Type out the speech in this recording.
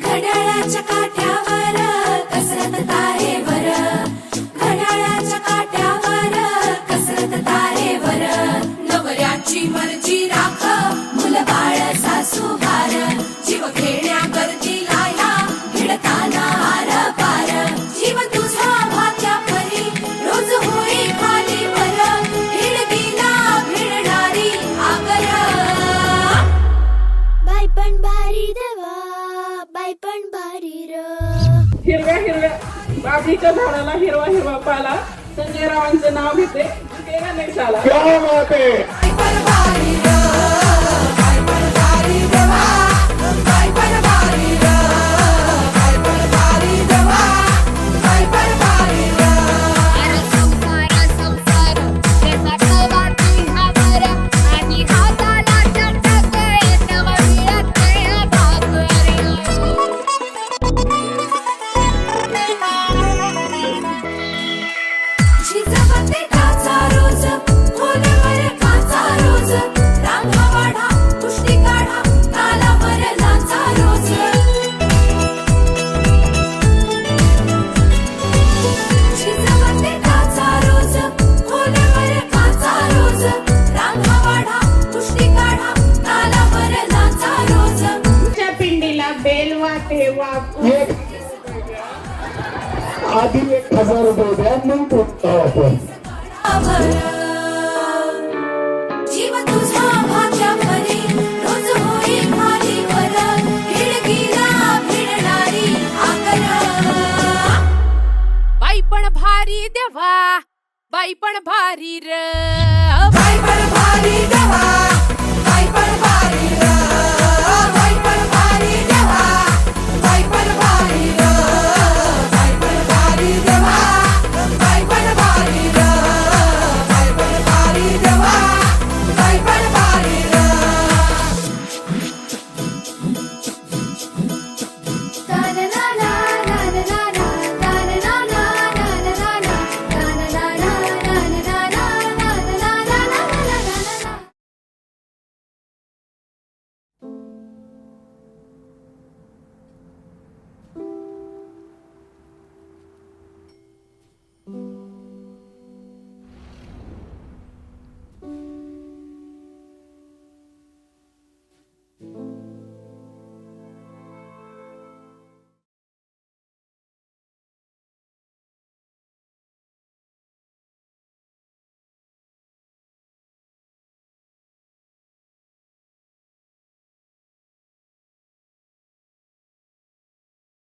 घड्याळाच्या काट्यावर कसरत तारेवर, घड्याळाच्या काट्यावर कसरत तारेवर, नवऱ्याची मर्जी राख मुल बाळ सासू भार, जीव खेळण्या करती लाया भिडताना आर पार, जीव तुझा भात्या परी रोज होई खाली वर, हिडकीला भिडणारी आगर. बाई पण भारी देवा, बाई पण भारी र. हिरव्या हिरव्या बाबळीच्या झाडाला हिरवा हिरवा पाला, संजय रावांचं नाव घेते गेला नाही साला. क्या बात है. बाई पण भारी र, बाई पण भारी देवा, बाई पण भारी र, बाई पण भारी देवा, बाई पण भारी र. संसार संसार ते हावर आणि हाताला चटक नवा मिळत भाकर. झिजवते काचा रोज, खोलवर काचा रोज, रांगा वाढा कुस्ती काढा तालावर नाचा रोज. झिजवते काचा रोज, खोलवर काचा रोज, रांगा वाढा कुस्ती काढा तालावर नाचा रोज. तुमच्या पिंडीला बेल वाटे वाकू. आधी 1000 रुपये द्या, मग बोलतो आपण. जीव तुझा भात्या परी रोज होई खाली वर, हिडकीला भिडणारी आगर. बाई पण भारी देवा, बाई पण भारी र. बाई पण भारी देवा,